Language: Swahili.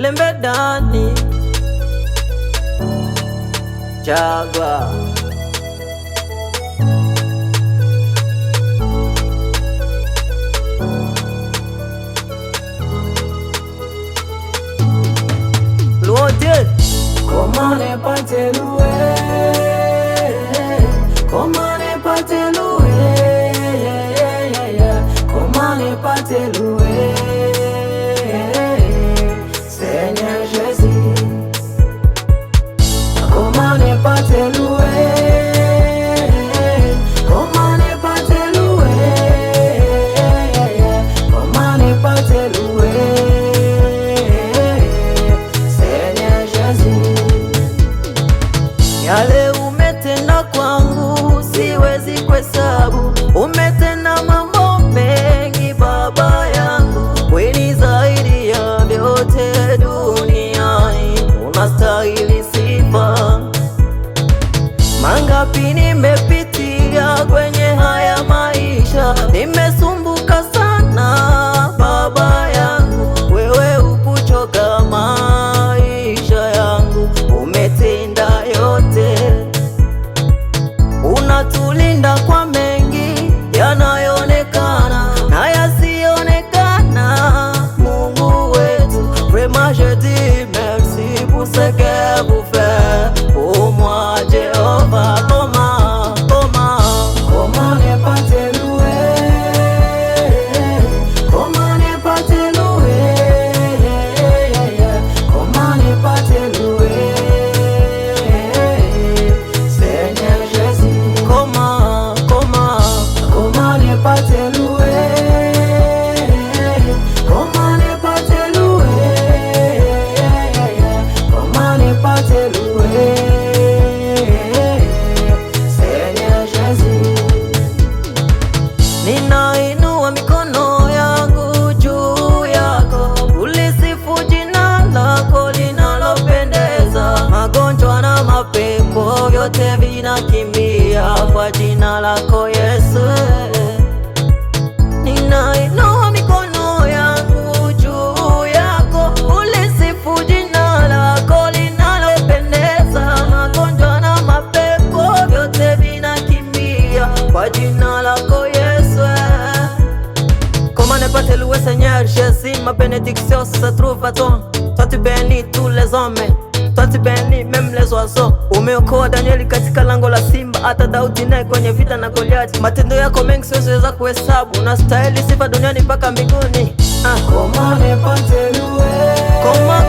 Lembedani Jagwa Luoje Komane patelue, komane patelue, komane patelue, Seigneur Jésus. Komane patelue, komane patelue, komane patelue, Seigneur Jésus. Yale umetenda kwangu siwezi kuhesabu, umetenda mambo mengi Baba yangu, kweli zaidi ya vyote duniani, unastahili sifa. Mangapi nimepitia kwenye haya maisha, nimesumbuka sana Baba yangu, wewe ukuchoka maisha yangu, umetenda yote, unatulinda kwa mengi yanayoonekana na yasiyoonekana. Mungu wetu, vraiment je dis merci pour ce que vous faites pour moi, Jéhovah. Komane patelue, komane patelue, komane patelue, Seigneur Jésus. Komane patelue, komane patelue, komane patelue, Seigneur Jésus. Ninainua mikono yangu juu yako, ulisifu jina lako linalopendeza. Magonjwa na mapepo vyote vinakimbia kwa jina lako Yesu. Ninainua mikono yangu juu yako, ulisifu jina lako linalopendeza. Magonjwa na mapepo vyote vinakimbia kwa jina lako Yesu. Komane patelue, Seigneur Jésus, ma bénédiction se trouve à toi. Toi tu bénis tous les hommes, toi tu bénis même les oiseaux. Umeokoa Danieli katika lango la simba, hata Daudi naye kwenye vita na Goliati. Matendo yako mengi siwezi kuhesabu, unastahili sifa duniani mpaka mbinguni. Komane patelue, Koma